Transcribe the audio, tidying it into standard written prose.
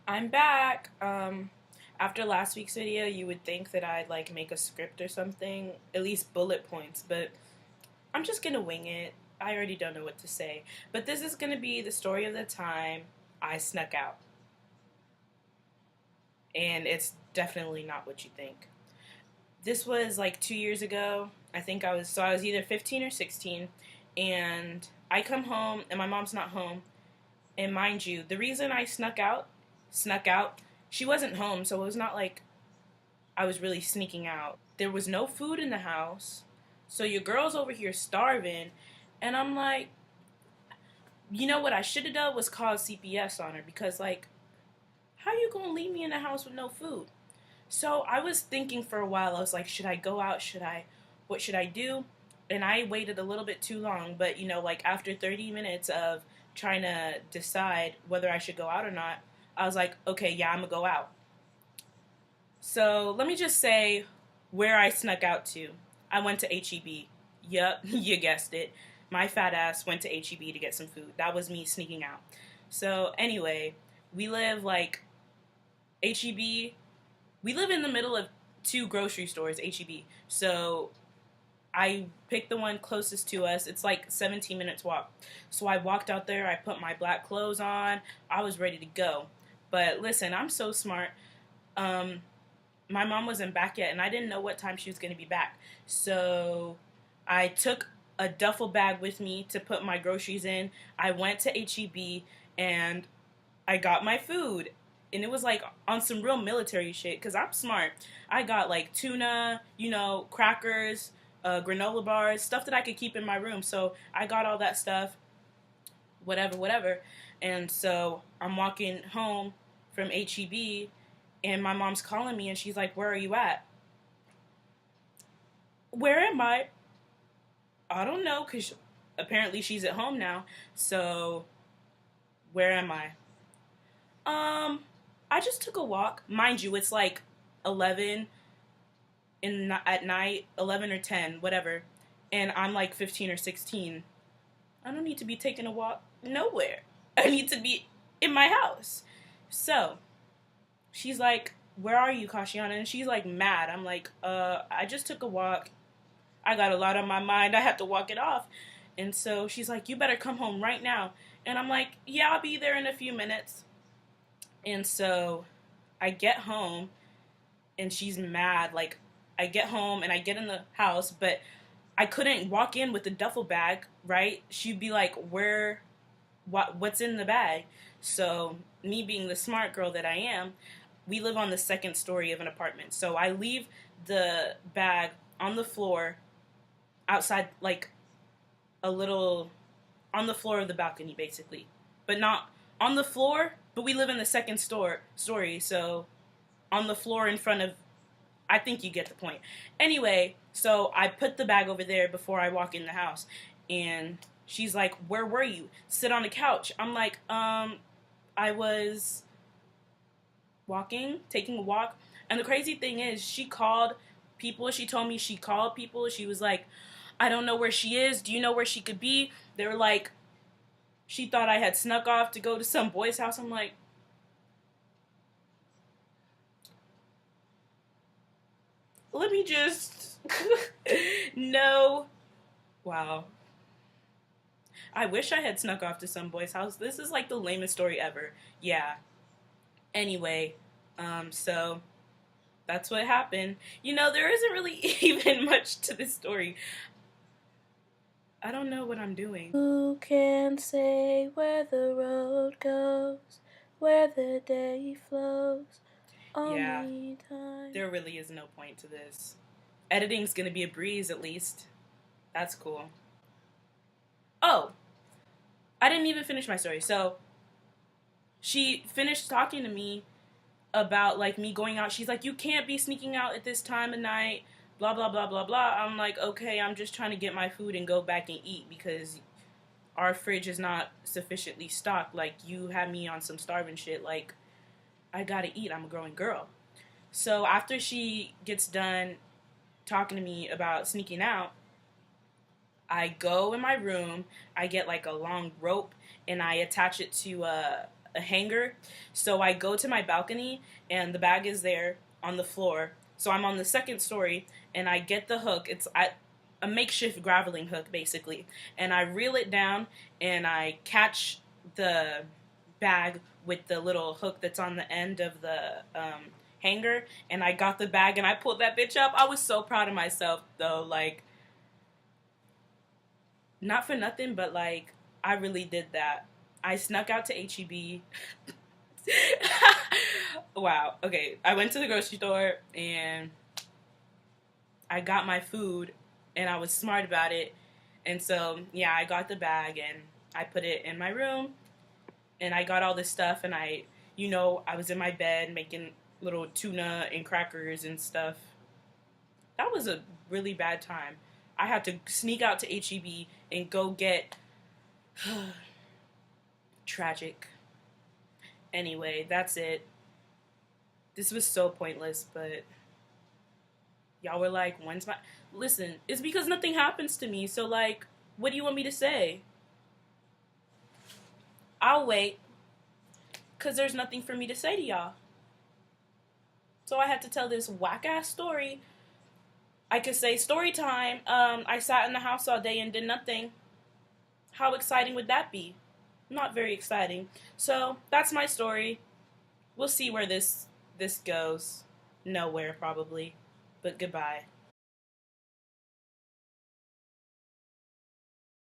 I'm back. After last week's video, you would think that I'd like make a script or something, at least bullet points, but I'm just gonna wing it. I already don't know what to say. But this is gonna be the story of the time I snuck out. And it's definitely not what you think. This was like 2 years ago. I was either 15 or 16, and I come home and my mom's not home. And mind you, the reason I snuck out, she wasn't home, so it was not like I was really sneaking out. There was no food in the house, so your girl's over here starving, and I'm like, you know what I should have done was call CPS on her because, like, how you gonna leave me in the house with no food? So I was thinking for a while. I was like, should I go out? What should I do? And I waited a little bit too long, but like after 30 minutes of trying to decide whether I should go out or not, I was like, okay, yeah, I'm gonna go out. So let me just say where I snuck out to. I went to HEB. Yup, you guessed it. My fat ass went to HEB to get some food. That was me sneaking out. So anyway, we live like HEB. We live in the middle of two grocery stores, HEB. So I picked the one closest to us. It's like 17 minutes walk. So I walked out there. I put my black clothes on. I was ready to go. But listen, I'm so smart. My mom wasn't back yet, and I didn't know what time she was going to be back. So I took a duffel bag with me to put my groceries in. I went to HEB, and I got my food. And it was like on some real military shit, because I'm smart. I got like tuna, crackers, granola bars, stuff that I could keep in my room. So I got all that stuff, whatever. And so I'm walking home from HEB, and my mom's calling me, and she's like, "Where are you at?" Where am I? I don't know, because apparently she's at home now. So where am I? I just took a walk. Mind you, it's like 11 at night, 11 or 10, whatever. And I'm like 15 or 16. I don't need to be taking a walk nowhere. I need to be in my house. So she's like, "Where are you, Kashiana?" And she's like mad. I'm like, I just took a walk. I got a lot on my mind. I have to walk it off. And so she's like, "You better come home right now." And I'm like, "Yeah, I'll be there in a few minutes." And so I get home, and she's mad. Like, I get home and I get in the house, but I couldn't walk in with the duffel bag, right? She'd be like, what's in the bag? So me being the smart girl that I am, we live on the second story of an apartment. So I leave the bag on the floor outside, like a little on the floor of the balcony, basically. But not on the floor, but we live in the second story, so on the floor in front of, I think you get the point. Anyway, so I put the bag over there before I walk in the house, and she's like, "Where were you?" "Sit on the couch." I'm like, I was walking, taking a walk. And the crazy thing is, she called people. She told me she called people. She was like, "I don't know where she is. Do you know where she could be?" They were like, she thought I had snuck off to go to some boy's house. I'm like, let me just... No. Wow. I wish I had snuck off to some boy's house. This is like the lamest story ever. Yeah. Anyway, so that's what happened. There isn't really even much to this story. I don't know what I'm doing. Who can say where the road goes, where the day flows? Yeah, there really is no point to this. Editing's gonna be a breeze, at least. That's cool. Oh, I didn't even finish my story. So she finished talking to me about like me going out. She's like, "You can't be sneaking out at this time of night, blah blah blah blah blah." I'm like, "Okay, I'm just trying to get my food and go back and eat because our fridge is not sufficiently stocked. Like, you had me on some starving shit. Like, I gotta eat. I'm a growing girl." So after she gets done talking to me about sneaking out, I go in my room. I get like a long rope, and I attach it to a a hanger. So I go to my balcony, and the bag is there on the floor. So I'm on the second story, and I get the hook. It's a makeshift graveling hook, basically. And I reel it down, and I catch the bag with the little hook that's on the end of the hanger. And I got the bag, and I pulled that bitch up. I was so proud of myself, though. Like, not for nothing, but, like, I really did that. I snuck out to HEB. Wow. Okay. I went to the grocery store and I got my food and I was smart about it. And so, yeah, I got the bag and I put it in my room and I got all this stuff and I was in my bed making little tuna and crackers and stuff. That was a really bad time. I had to sneak out to HEB and go get tragic. Anyway, that's it. This was so pointless, but y'all were like, when's my... Listen, it's because nothing happens to me, so, like, what do you want me to say? I'll wait, because there's nothing for me to say to y'all. So I had to tell this whack-ass story. I could say, story time, I sat in the house all day and did nothing. How exciting would that be? Not very exciting. So, that's my story. We'll see where this goes. Nowhere, probably. But goodbye.